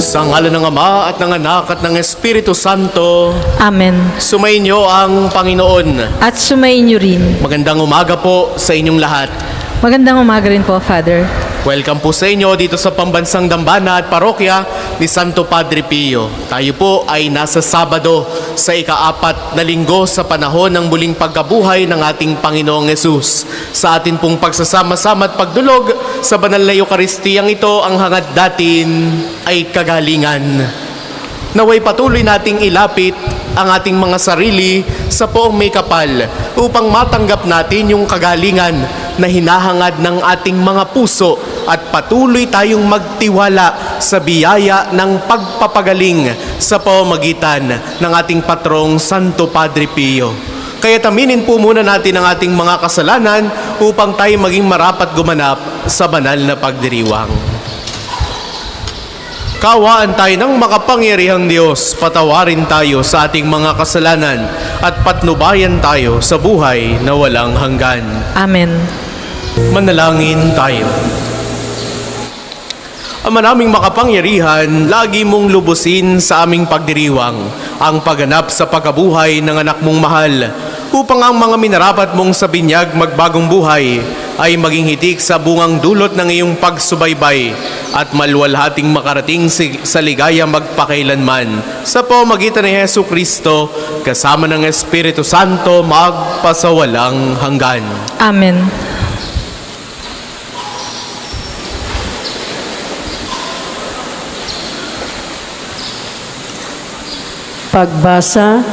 Sa ngalan ng Ama at ng Anak at ng Espiritu Santo, Amen. sumainyo ang Panginoon. At sumainyo rin. Magandang umaga po sa inyong lahat. Magandang umaga rin po, Father. Welcome po sa inyo dito sa Pambansang Dambana at Parokya ni Santo Padre Pio. Tayo po ay nasa Sabado sa ika-4 na linggo sa panahon ng muling pagkabuhay ng ating Panginoong Hesus. Sa atin pong pagsasama-sama at pagdulog sa banal na Eukaristiyang ito, ang hangad natin ay kagalingan. Naway patuloy nating ilapit ang ating mga sarili sa poong may kapal upang matanggap natin yung kagalingan na hinahangad ng ating mga puso at patuloy tayong magtiwala sa biyaya ng pagpapagaling sa pamamagitan ng ating patrong Santo Padre Pio. Kaya taminin po muna natin ang ating mga kasalanan upang tayo maging marapat gumanap sa banal na pagdiriwang. Kaawaan tayo ng makapangyarihang Diyos, patawarin tayo sa ating mga kasalanan at patnubayan tayo sa buhay na walang hanggan. Amen. Manalangin tayo. Ama naming makapangyarihan, lagi mong lubusin sa aming pagdiriwang ang pagganap sa pagkabuhay ng anak mong mahal, upang ang mga minarapat mong sa binyag magbagong buhay ay maging hitik sa bungang dulot ng iyong pagsubaybay at maluwalhating makarating sa ligaya magpakailanman sa pamamagitan ni Hesu Kristo kasama ng Espiritu Santo magpasawalang hanggan. Amen. Pagbasa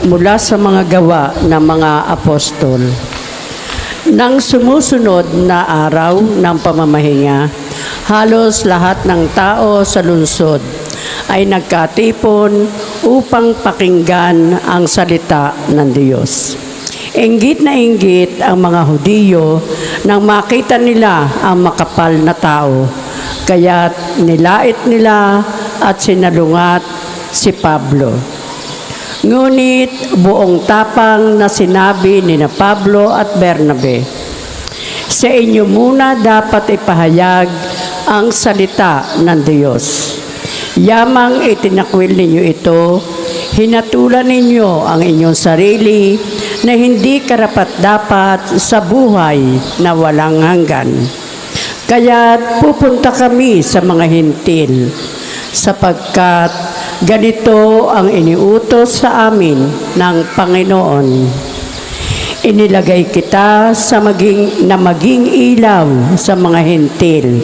mula sa mga gawa ng mga apostol. Nang sumusunod na araw ng pamamahinga, halos lahat ng tao sa lungsod ay nagkatipon upang pakinggan ang salita ng Diyos. Inggit na inggit ang mga Hudiyo nang makita nila ang makapal na tao, kaya't nilait nila at sinalungat si Pablo. Ngunit buong tapang na sinabi ni Pablo at Bernabe, sa inyo muna dapat ipahayag ang salita ng Diyos. Yamang itinakwil ninyo ito, hinatulan ninyo ang inyong sarili na hindi karapat-dapat sa buhay na walang hanggan. Kaya't pupunta kami sa mga hintil, sapagkat ganito ang iniutos sa amin ng Panginoon. Inilagay kita sa maging ilaw sa mga hintil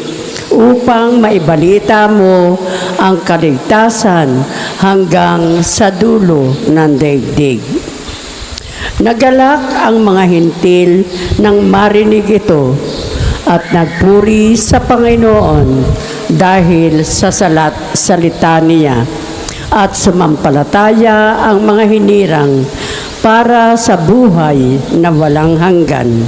upang maibalita mo ang kaligtasan hanggang sa dulo ng daigdig. Nagalak ang mga hintil nang marinig ito at nagpuri sa Panginoon dahil sa salita niya, at sumampalataya ang mga hinirang para sa buhay na walang hanggan.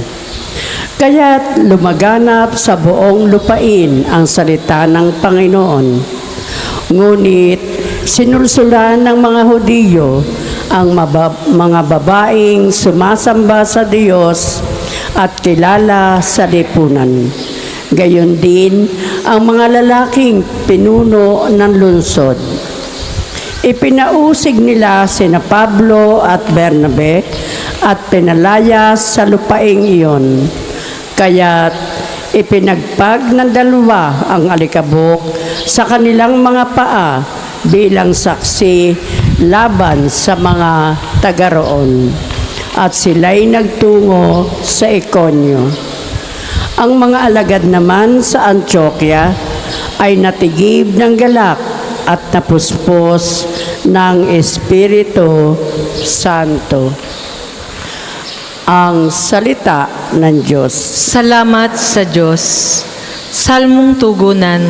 Kaya't lumaganap sa buong lupain ang salita ng Panginoon. Ngunit sinulsulan ng mga Hudiyo ang mga babaeng sumasamba sa Diyos at kilala sa lipunan. Gayon din ang mga lalaking pinuno ng lungsod. Ipinausig nila sina Pablo at Bernabe at pinalayas sa lupaing iyon. Kaya't ipinagpag ng dalawa ang alikabok sa kanilang mga paa bilang saksi laban sa mga taga-roon. At sila'y nagtungo sa Ikonyo. Ang mga alagad naman sa Antioquia ay natigib ng galak at napuspos ng Espiritu Santo. Ang salita ng Diyos. Salamat sa Diyos. Salmong tugunan.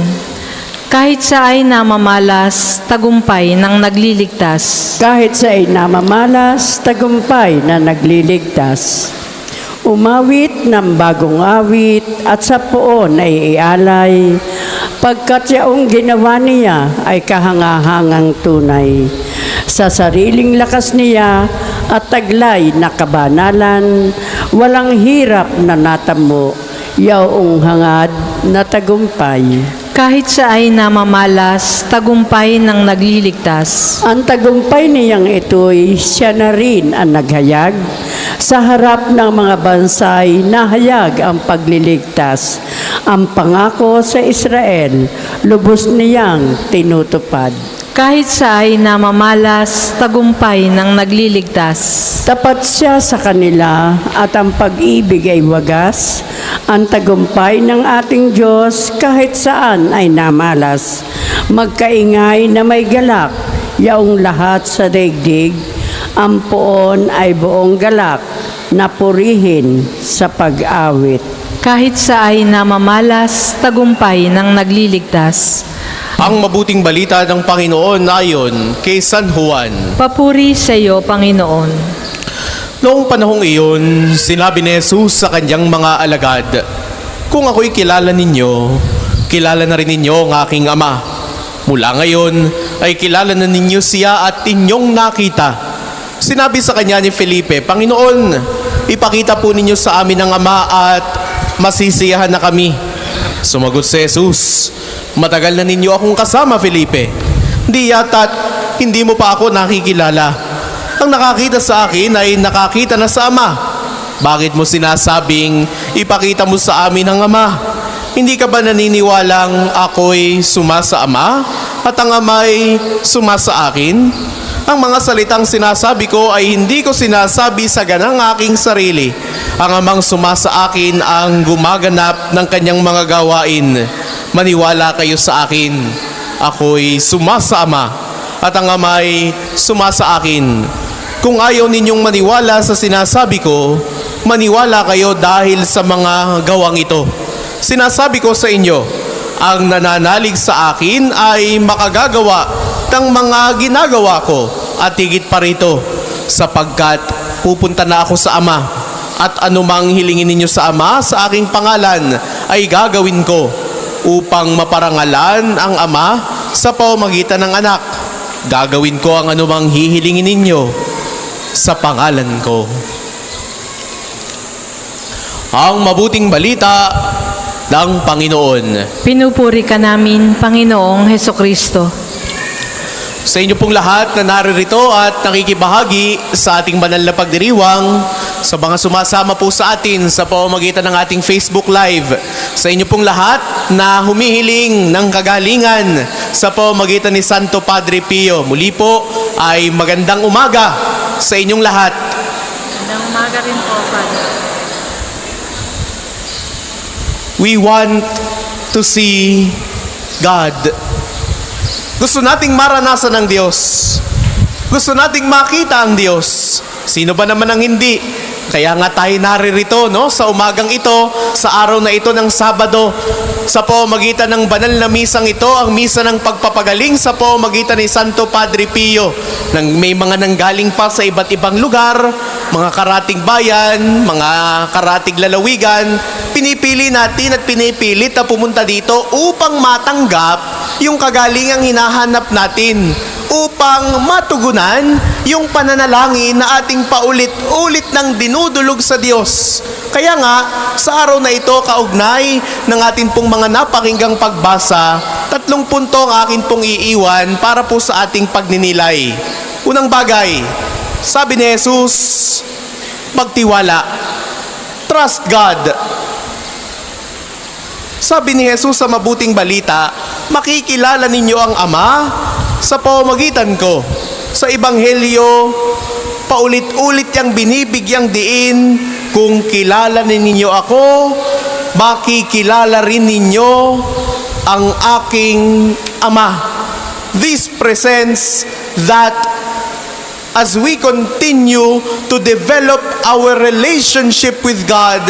Kahit sa ay namamalas, tagumpay ng nagliligtas. Kahit sa ay namamalas, tagumpay na nagliligtas. Umawit ng bagong awit at sa poon ay ialay, pagkat yaong ginawa niya ay kahangahangang tunay. Sa sariling lakas niya at taglay na kabanalan, walang hirap na natamo, yaong hangad na tagumpay. Kahit siya ay namamalas, tagumpay ng nagliligtas. Ang tagumpay niyang ito'y siya na rin ang naghayag. Sa harap ng mga bansay, nahayag ang pagliligtas. Ang pangako sa Israel, lubos niyang tinutupad. Kahit siya ay namamalas, tagumpay ng nagliligtas. Tapat siya sa kanila at ang pag-ibig ay wagas. Ang tagumpay ng ating Diyos kahit saan ay namalas. Magkaingay na may galak, yaong lahat sa daigdig. Ang poon ay buong galak na purihin sa pag-awit. Kahit siya ay namamalas, tagumpay ng nagliligtas. Ang mabuting balita ng Panginoon ayon kay San Juan. Papuri sa iyo, Panginoon. Noong panahong iyon, sinabi ni Jesus sa kanyang mga alagad, "Kung ako'y kilala ninyo, kilala na rin ninyo ang aking Ama. Mula ngayon ay kilala na ninyo siya at inyong nakita." Sinabi sa kanya ni Felipe, "Panginoon, ipakita po ninyo sa amin ang Ama at masisiyahan na kami." Sumagot si Jesus, "Matagal na ninyo akong kasama, Felipe. Di yata't hindi mo pa ako nakikilala. Ang nakakita sa akin ay nakakita na sa Ama. Bakit mo sinasabing ipakita mo sa amin ang Ama? Hindi ka ba naniniwalang ako'y sumasa Ama at ang Ama'y sumasa akin? Ang mga salitang sinasabi ko ay hindi ko sinasabi sa ganang aking sarili. Ang Amang sumasa akin ang gumaganap ng kanyang mga gawain. Maniwala kayo sa akin. Ako'y sumasa Ama at ang Ama'y sumasa akin. Kung ayaw ninyong maniwala sa sinasabi ko, maniwala kayo dahil sa mga gawang ito. Sinasabi ko sa inyo, ang nananalig sa akin ay makagagawa ng mga ginagawa ko at higit pa rito, sapagkat pupunta na ako sa Ama at anumang hilingin ninyo sa Ama sa aking pangalan ay gagawin ko upang maparangalan ang Ama sa pamamagitan ng Anak. Gagawin ko ang anumang hihilingin ninyo sa pangalan ko." Ang mabuting balita ng Panginoon. Pinupuri ka namin, Panginoong Hesukristo. Sa inyo pong lahat na naririto at nakikibahagi sa ating banal na pagdiriwang, sa mga sumasama po sa atin sa pamamagitan ng ating Facebook Live, sa inyo pong lahat na humihiling ng kagalingan sa pamamagitan ni Santo Padre Pio, muli po ay magandang umaga sa inyong lahat. Magandang umaga rin po, Father. We want to see God. Gusto nating maranasan ang Diyos. Gusto nating makita ang Diyos. Sino ba naman ang hindi? Kaya nga tayo naririto, no? Sa umagang ito, sa araw na ito ng Sabado, sa pamamagitan ng banal na misang ito, ang misa ng pagpapagaling sa pamamagitan ni Santo Padre Pio. Nang may mga nanggaling pa sa iba't ibang lugar, mga karatig bayan, mga karatig lalawigan, pinipili natin at pinipilit na pumunta dito upang matanggap yung kagalingang hinahanap natin, upang matugunan yung pananalangin na ating paulit-ulit ng dinudulog sa Diyos. Kaya nga, sa araw na ito, kaugnay ng ating pong mga napakinggang pagbasa, 3 punto ang akin pong iiwan para po sa ating pagninilay. Unang bagay, sabi ni Jesus, magtiwala. Trust God. Sabi ni Jesus sa mabuting balita, makikilala ninyo ang Ama sa pamamagitan ko. Sa Ebanghelyo, paulit-ulit yang binibigyang diin, kung kilala ninyo ako, makikilala rin ninyo ang aking Ama. This presents that as we continue to develop our relationship with God,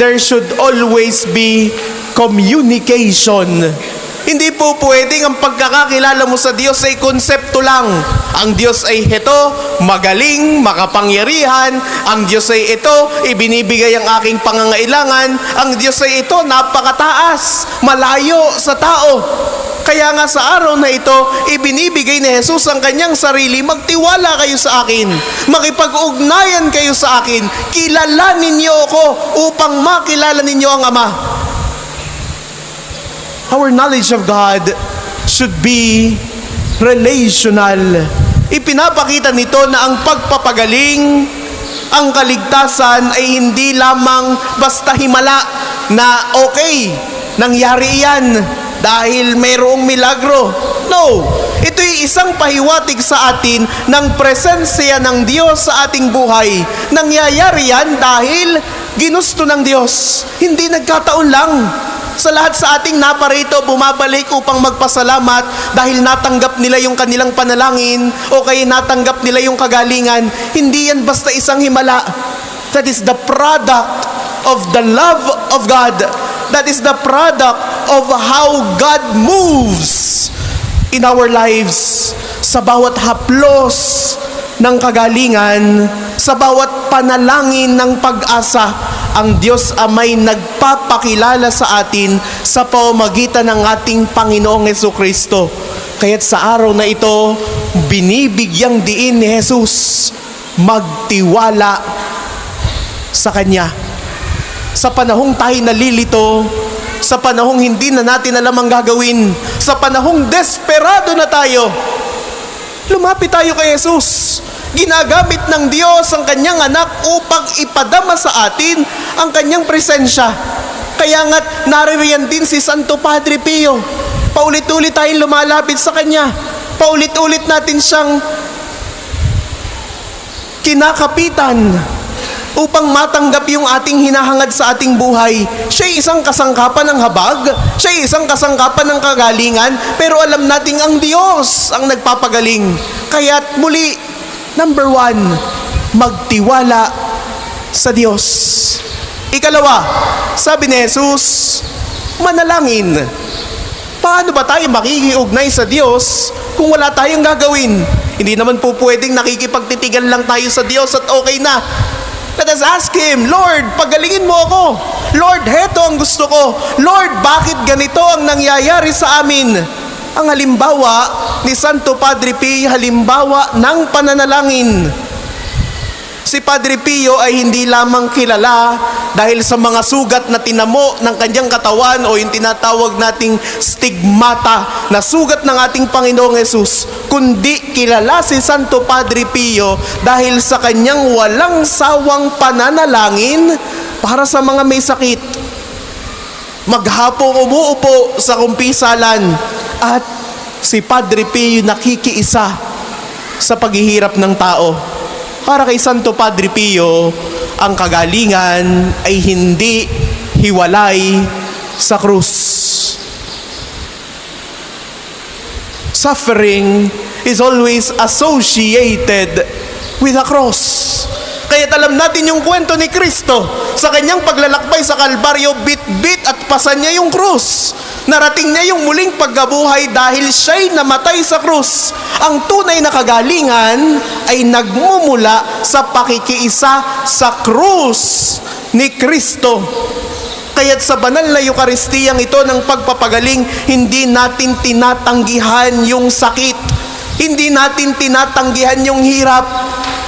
there should always be communication. Hindi po pwedeng ang pagkakakilala mo sa Diyos ay konsepto lang. Ang Diyos ay ito, magaling, makapangyarihan. Ang Diyos ay ito, ibinibigay ang aking pangangailangan. Ang Diyos ay ito, napakataas, malayo sa tao. Kaya nga sa araw na ito, ibinibigay ni Jesus ang kanyang sarili, magtiwala kayo sa akin, makipag-ugnayan kayo sa akin, kilalanin niyo ako upang makilala ninyo ang Ama. Our knowledge of God should be relational. Ipinapakita nito na ang pagpapagaling, ang kaligtasan ay hindi lamang basta himala na okay, nangyari yan dahil mayroong milagro. No, ito'y isang pahiwatig sa atin ng presensya ng Diyos sa ating buhay. Nangyayari yan dahil ginusto ng Diyos. Hindi nagkataon lang. Sa lahat sa ating naparito, bumabalik upang magpasalamat dahil natanggap nila yung kanilang panalangin o kaya natanggap nila yung kagalingan. Hindi yan basta isang himala. That is the product of the love of God. That is the product of how God moves in our lives. Sa bawat haplos ng kagalingan, sa bawat panalangin ng pag-asa, ang Diyos Amay nagpapakilala sa atin sa pamamagitan ng ating Panginoong Jesucristo. Kaya't sa araw na ito, binibigyang diin ni Jesus magtiwala sa Kanya. Sa panahong tayo nalilito, sa panahong hindi na natin alam ang gagawin, sa panahong desperado na tayo, lumapit tayo kay Jesus. Ginagamit ng Diyos ang Kanyang anak upang ipadama sa atin ang Kanyang presensya. Kaya nga't naririyan din si Santo Padre Pio. Paulit-ulit tayong lumalapit sa Kanya. Paulit-ulit natin siyang kinakapitan upang matanggap yung ating hinahangad sa ating buhay. Siya'y isang kasangkapan ng habag, siya'y isang kasangkapan ng kagalingan, pero alam nating ang Diyos ang nagpapagaling. Kaya't muli, number 1, magtiwala sa Diyos. Ikalawa, sabi ni Jesus, manalangin. Paano ba tayo makikiugnay sa Diyos kung wala tayong gagawin? Hindi naman po pwedeng nakikipagtitigan lang tayo sa Diyos at okay na. Let us ask Him, Lord, pagalingin mo ako. Lord, heto ang gusto ko. Lord, bakit ganito ang nangyayari sa amin? Ang halimbawa ni Santo Padre Pio, halimbawa ng pananalangin. Si Padre Pio ay hindi lamang kilala dahil sa mga sugat na tinamo ng kanyang katawan o yung tinatawag nating stigmata na sugat ng ating Panginoong Hesus, kundi kilala si Santo Padre Pio dahil sa kanyang walang sawang pananalangin para sa mga may sakit. Maghapong umuupo sa kumpisalan at si Padre Pio nakikiisa sa paghihirap ng tao. Para kay Santo Padre Pio, ang kagalingan ay hindi hiwalay sa krus. Suffering is always associated with a cross. Kaya alam natin yung kwento ni Kristo. Sa kanyang paglalakbay sa Kalbaryo, bit-bit at pasan niya yung krus. Narating niya yung muling pagkabuhay dahil siya'y namatay sa krus. Ang tunay na kagalingan ay nagmumula sa pakikiisa sa krus ni Kristo. Kaya't sa banal na Eukaristiyang ito ng pagpapagaling, hindi natin tinatanggihan yung sakit. Hindi natin tinatanggihan yung hirap.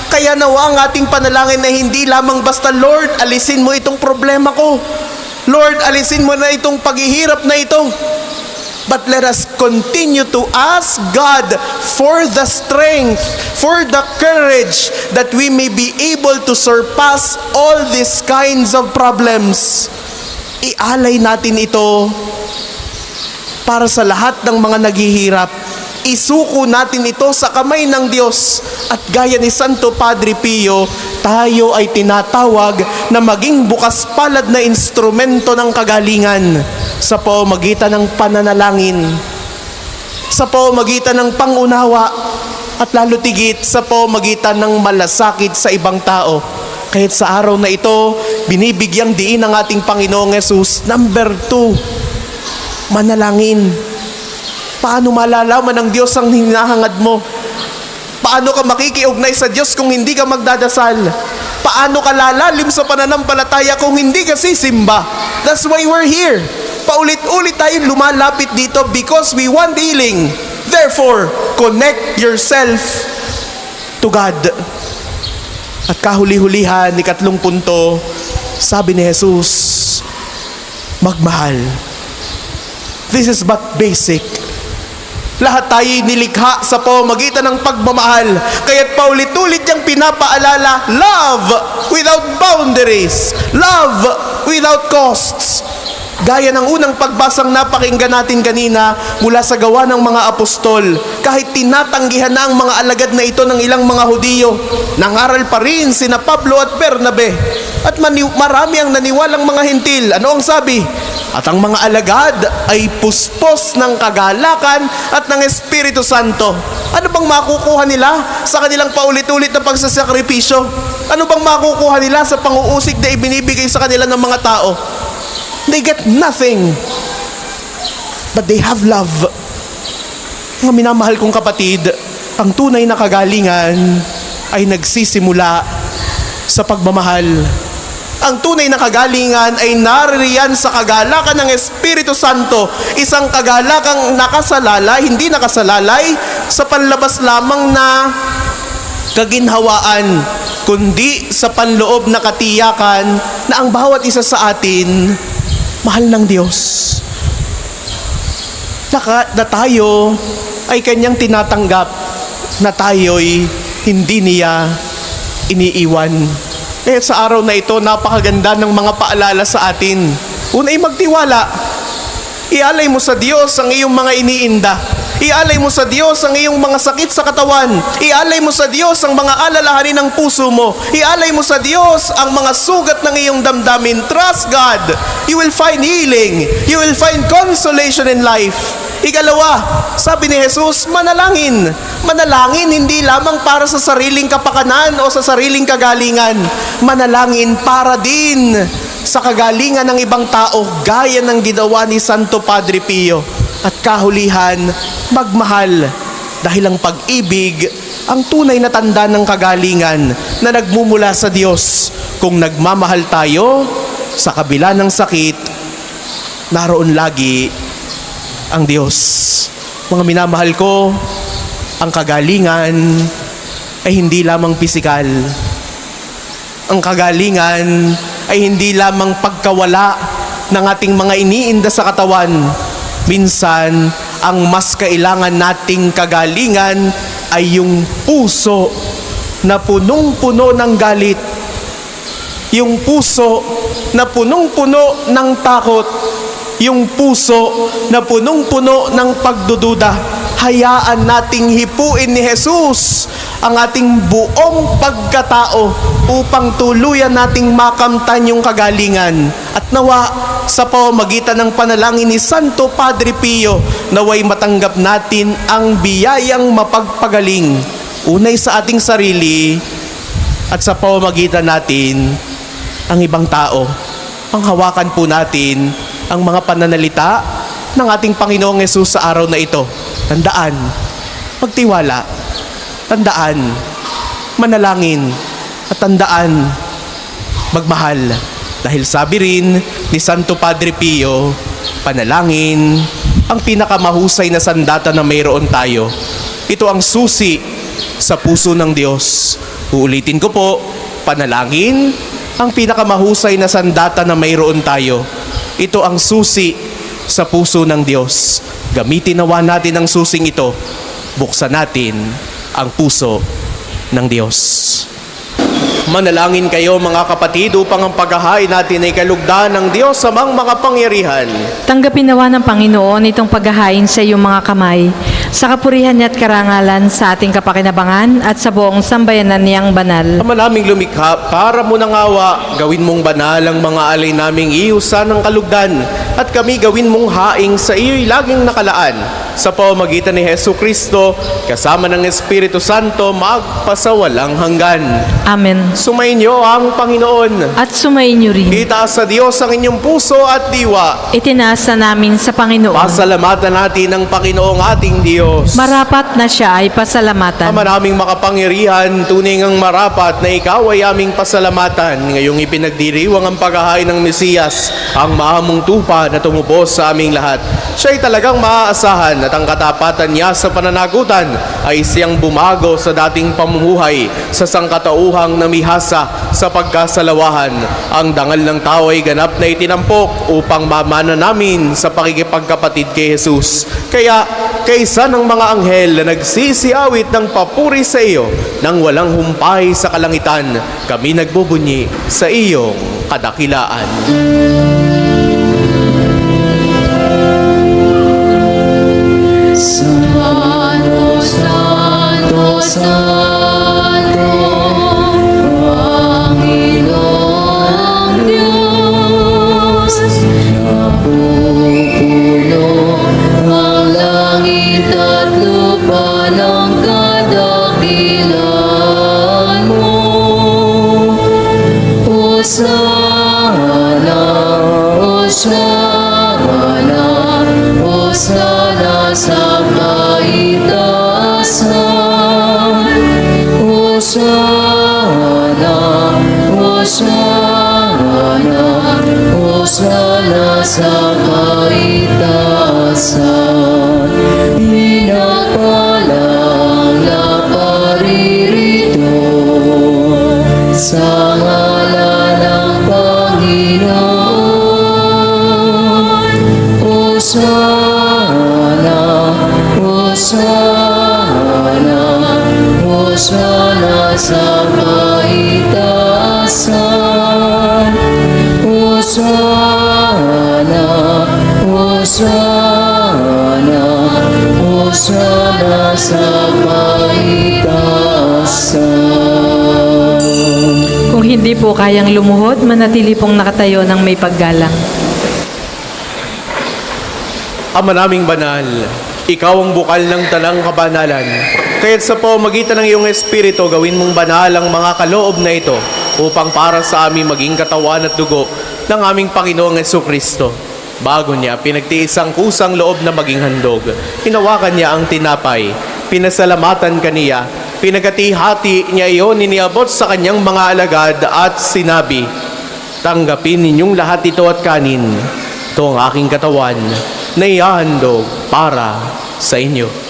Kaya nawa ang ating panalangin na hindi lamang basta, Lord, alisin mo itong problema ko. Lord, alisin mo na itong paghihirap na ito. But let us continue to ask God for the strength, for the courage that we may be able to surpass all these kinds of problems. Ialay natin ito para sa lahat ng mga naghihirap. Isuko natin ito sa kamay ng Diyos. At gaya ni Santo Padre Pio, tayo ay tinatawag na maging bukas palad na instrumento ng kagalingan sa pamamagitan ng pananalangin, sa pamamagitan ng pangunawa, at lalo tigit sa pamamagitan ng malasakit sa ibang tao. Kahit sa araw na ito, binibigyang diin ng ating Panginoong Hesus. Number 2, manalangin. Paano malalaman ng Diyos ang hinahangad mo? Paano ka makikiugnay sa Diyos kung hindi ka magdadasal? Paano ka lalalim sa pananampalataya kung hindi ka sisimba? That's why we're here. Paulit-ulit tayong lumalapit dito because we want healing. Therefore, connect yourself to God. At kahuli-hulihan, ikatlong punto, sabi ni Jesus, magmahal. This is but basic. Lahat tayo'y nilikha sa pamamagitan ng pagmamahal. Kaya't paulit-ulit niyang pinapaalala, love without boundaries. Love without costs. Gaya ng unang pagbasang napakinggan natin kanina mula sa Gawa ng mga Apostol, kahit tinatanggihan na ang mga alagad na ito ng ilang mga Hudiyo, nangaral pa rin sina Pablo at Bernabe. At marami ang naniwalang mga Hentil. Ano ang sabi? At ang mga alagad ay puspos ng kagalakan at ng Espiritu Santo. Ano bang makukuha nila sa kanilang paulit-ulit na pagsasakripisyo? Ano bang makukuha nila sa panguusig na ibinibigay sa kanila ng mga tao? They get nothing. But they have love. Mga minamahal kong kapatid, ang tunay na kagalingan ay nagsisimula sa pagmamahal. Ang tunay na kagalingan ay naririyan sa kagalakan ng Espiritu Santo. Isang kagalakang nakasalalay, hindi nakasalalay sa panlabas lamang na kaginhawaan, kundi sa panloob na katiyakan na ang bawat isa sa atin mahal ng Diyos. Na tayo ay Kanyang tinatanggap, na tayo'y hindi niya iniiwan. Kaya sa araw na ito, napakaganda ng mga paalala sa atin. Una ay magtiwala. Ialay mo sa Diyos ang iyong mga iniinda. Ialay mo sa Diyos ang iyong mga sakit sa katawan. Ialay mo sa Diyos ang mga alalahanin ng puso mo. Ialay mo sa Diyos ang mga sugat ng iyong damdamin. Trust God. You will find healing. You will find consolation in life. Ikalawa, sabi ni Jesus, manalangin. Manalangin hindi lamang para sa sariling kapakanan o sa sariling kagalingan. Manalangin para din sa kagalingan ng ibang tao, gaya ng ginawa ni Santo Padre Pio. At kahulihan, magmahal, dahil ang pag-ibig ang tunay na tanda ng kagalingan na nagmumula sa Diyos. Kung nagmamahal tayo, sa kabila ng sakit, naroon lagi ang Diyos. Mga minamahal ko, ang kagalingan ay hindi lamang pisikal. Ang kagalingan ay hindi lamang pagkawala ng ating mga iniinda sa katawan. Minsan, ang mas kailangan nating kagalingan ay yung puso na punong-puno ng galit. Yung puso na punong-puno ng takot. Yung puso na punong-puno ng pagdududa. Hayaan nating hipuin ni Jesus ang ating buong pagkatao upang tuluyan nating makamtan yung kagalingan. At nawa sa pamamagitan ng panalangin ni Santo Padre Pio, naway matanggap natin ang biyayang mapagpagaling. Unay sa ating sarili at sa pamamagitan natin ang ibang tao. Panghawakan po natin ang mga pananalita ng ating Panginoong Hesus sa araw na ito. Tandaan, magtiwala, tandaan, manalangin, at tandaan, magmahal. Dahil sabi rin ni Santo Padre Pio, panalangin ang pinakamahusay na sandata na mayroon tayo. Ito ang susi sa puso ng Diyos. Uulitin ko po, panalangin ang pinakamahusay na sandata na mayroon tayo. Ito ang susi sa puso ng Diyos. Gamitin nawa natin ang susing ito. Buksan natin ang puso ng Diyos. Manalangin kayo mga kapatid upang ang paghahain natin ay kalugdan ng Diyos sa mga kapangyarihan. Tanggapin nawa ng Panginoon itong paghahain sa iyong mga kamay, sa kapurihan niya at karangalan sa ating kapakinabangan at sa buong sambayanan niyang banal. Ama naming lumikha, para mo ng awa, gawin mong banal ang mga alay naming iusan ng kalugdan, at kami gawin mong haing sa iyo'y laging nakalaan. Sa pamamagitan ni Hesu Kristo, kasama ng Espiritu Santo, magpasawalang hanggan. Amen. Sumainyo ang Panginoon. At sumainyo rin. Itaas sa Diyos ang inyong puso at diwa. Itinaas na namin sa Panginoon. Pasalamatan natin ang Panginoong ating Diyos. Marapat na siya ay pasalamatan. Ama naming makapangyarihan, tunay ngang marapat na ikaw ay aming pasalamatan. Ngayong ipinagdiriwang ang paghahain ng Mesiyas, ang mahamong tupad Ama na tumubos sa aming lahat. Siya'y talagang maaasahan at ang katapatan niya sa pananagutan ay siyang bumago sa dating pamumuhay sa sangkatauhang namihasa sa pagkasalawahan. Ang dangal ng tao ay ganap na itinampok upang mamana namin sa pakikipagkapatid kay Jesus. Kaya kaysa ng mga anghel na nagsisiawit ng papuri sa iyo nang walang humpay sa kalangitan, kami nagbubunyi sa iyong kadakilaan. Santo, Santo, Santo, Panginoong Diyos, napupuno ang langit at lupa ng kadakilan mo. Hosana, Hosana, Hosana sa kaitaasan. Hosana, Hosana, Hosana sa kaitaasan. Pinagpalang naparirito sa ngalan ng Panginoon. Hosana, Hosana, Hosana sa kaitaasan. Hosana, Hosana, Hosana sa kaitaasan. Kung hindi po kayang lumuhod, manatili pong nakatayo ng may paggalang. Ama naming banal, ikaw ang bukal ng tanang kabanalan. Kaya't sa pamamagitan ng iyong Espiritu, gawin mong banal ang mga kaloob na ito upang para sa amin maging katawan at dugo ng aming Panginoong Jesucristo. Bago niya, pinagtiis ang kusang loob na maging handog. Hinawakan niya ang tinapay, pinasalamatan kaniya, pinagati-hati niya iyon, iniabot sa kanyang mga alagad at sinabi, "Tanggapin ninyong lahat ito at kanin. Ito ang aking katawan na ihahandog para sa inyo."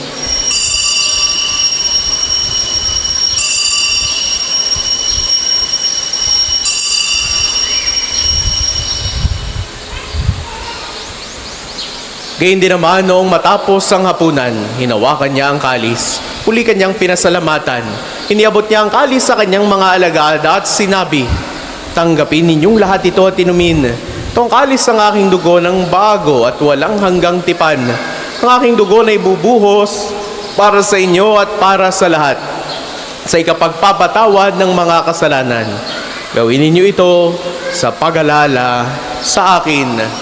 Gayun din naman noong matapos ang hapunan, hinawakan niya ang kalis, uli kanyang pinasalamatan, iniabot niya ang kalis sa kanyang mga alagad at sinabi, "Tanggapin ninyong lahat ito at inumin. Itong kalis ang aking dugo ng bago at walang hanggang tipan. Ang aking dugo na ibubuhos para sa inyo at para sa lahat, sa ikapagpapatawad ng mga kasalanan. Gawin ninyo ito sa pag-alala sa akin."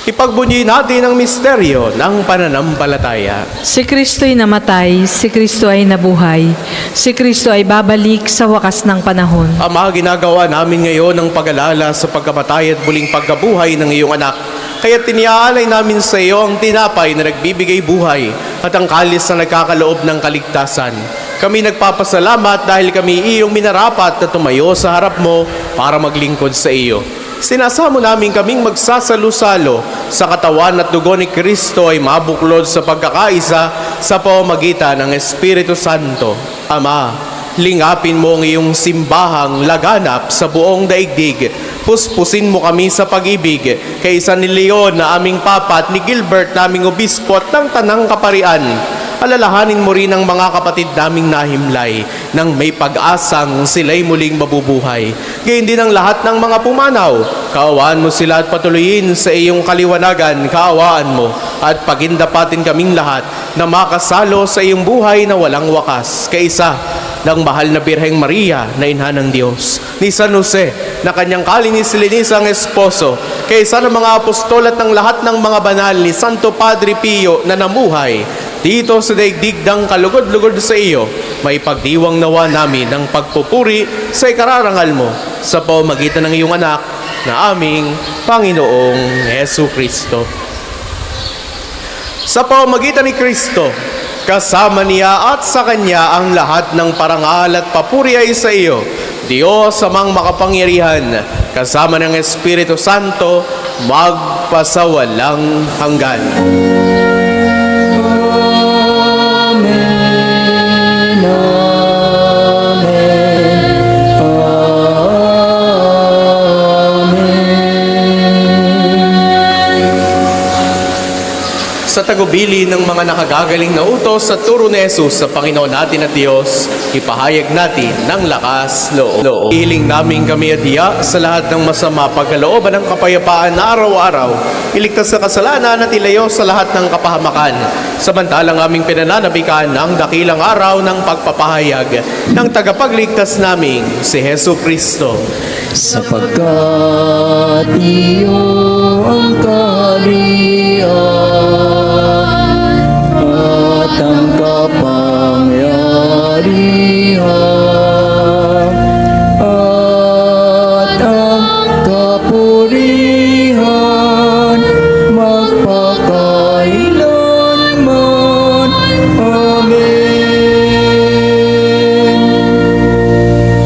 Ipagbunyi natin ang misteryo ng pananampalataya. Si Kristo'y namatay, si Kristo ay nabuhay, si Kristo ay babalik sa wakas ng panahon. Ama, ginagawa namin ngayon ang pag-alala sa pagkamatay at muling pagkabuhay ng iyong anak. Kaya tiniaalay namin sa iyo ang tinapay na nagbibigay buhay at ang kalis na nagkakaloob ng kaligtasan. Kami nagpapasalamat dahil kami iyong minarapat na tumayo sa harap mo para maglingkod sa iyo. Sinasamo namin kaming magsasalo-salo sa katawan at dugo ni Kristo ay mabuklod sa pagkakaisa sa pamamagitan ng Espiritu Santo. Ama, lingapin mo ang iyong simbahang laganap sa buong daigdig. Puspusin mo kami sa pag-ibig kay San Leon na aming papa at ni Gilbert naming obispo at ng Tanang Kaparian. Alalahanin mo rin ang mga kapatid naming nahimlay nang may pag-asang sila'y muling mabubuhay. Gayun din ang lahat ng mga pumanaw. Kaawaan mo sila at patuloyin sa iyong kaliwanagan, kaawaan mo at pagindapatin kaming lahat na makasalo sa iyong buhay na walang wakas. Kaisa ng mahal na Birheng Maria na Ina ng Diyos, ni San Jose na kanyang kalinis-linisang esposo, kaisa ng mga apostol at ng lahat ng mga banal ni Santo Padre Pio na namuhay dito sa daigdig ng kalugod-lugod sa iyo, may pagdiwang nawa namin ng pagpupuri sa ikararangal mo sa pamamagitan ng iyong anak na aming Panginoong Jesucristo. Sa pamamagitan ni Kristo, kasama niya at sa Kanya ang lahat ng parangal at papuri ay sa iyo, Diyos amang makapangyarihan, kasama ng Espiritu Santo, magpasawalang hanggan. Amen. Amen. Sa tagubili ng mga nakagagaling na utos sa turo ni Jesus sa Panginoon natin at Diyos, ipahayag natin ng lakas loob. Ihiling namin kami at diya sa lahat ng masama pagkalooban ng kapayapaan na araw-araw, iligtas sa kasalanan at ilayo sa lahat ng kapahamakan, samantalang aming pinananabikan ang dakilang araw ng pagpapahayag ng tagapagligtas naming si Hesu Kristo. Sapagkat iyo ang kaharian at ang kapangyarihan at ang kapurihan magpakailanman. Amen.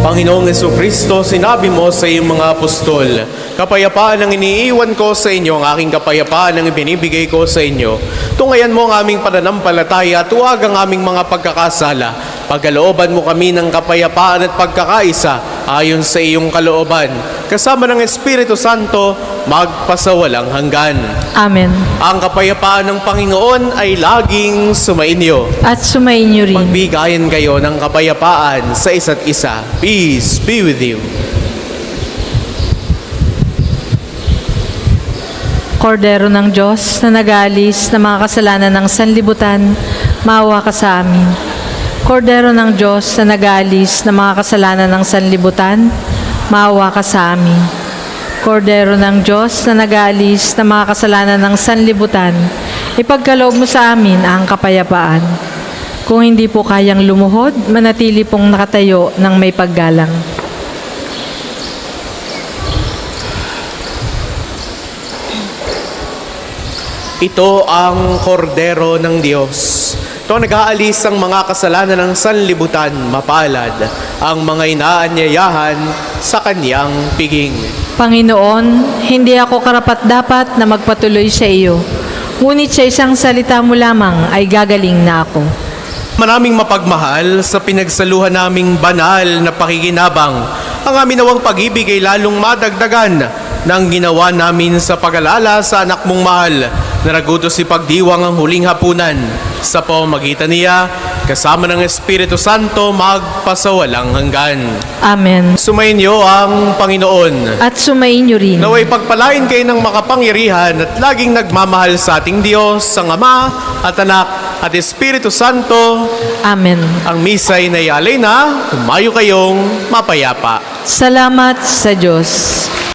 Panginoong Jesucristo, sinabi mo sa iyong mga apostol, kapayapaan ang iniiwan ko sa inyo, ang aking kapayapaan ang ibinibigay ko sa inyo. Tungayan mo ang aming pananampalataya at huwag ang aming mga pagkakasala. Pagkalooban mo kami ng kapayapaan at pagkakaisa ayon sa iyong kalooban. Kasama ng Espiritu Santo, magpasawalang hanggan. Amen. Ang kapayapaan ng Panginoon ay laging sumainyo. At sumainyo rin. Magbigayan kayo ng kapayapaan sa isa't isa. Peace be with you. Kordero ng Diyos na nag-aalis ng mga kasalanan ng sanlibutan, maawa ka sa amin. Kordero ng Diyos na nag-aalis ng mga kasalanan ng sanlibutan, maawa ka sa amin. Kordero ng Diyos na nag-aalis ng mga kasalanan ng sanlibutan, ipagkaloob mo sa amin ang kapayapaan. Kung hindi po kayang lumuhod, manatili pong nakatayo ng may paggalang. Ito ang kordero ng Diyos. Ito ang nag-aalis ang mga kasalanan ng sanlibutan, mapalad ang mga inaanyayahan sa kanyang piging. Panginoon, hindi ako karapat-dapat na magpatuloy sa iyo. Ngunit sa isang salita mo lamang ay gagaling na ako. Maraming mapagmahal sa pinagsaluhan naming banal na pakikinabang. Ang amin nawang pag-ibig ay lalong madagdagan ng ginawa namin sa pag-alala sa anak mong mahal na nagutos si pagdiwang ang huling hapunan. Sa pamamagitan niya, kasama ng Espiritu Santo, magpasawalang hanggan. Amen. Sumainyo ang Panginoon. At sumainyo rin. Naway pagpalain kayo ng makapangyarihan at laging nagmamahal sa ating Diyos, ang Ama at Anak at Espiritu Santo. Amen. Ang misa'y nayalay na, tumayo kayong mapayapa. Salamat sa Diyos.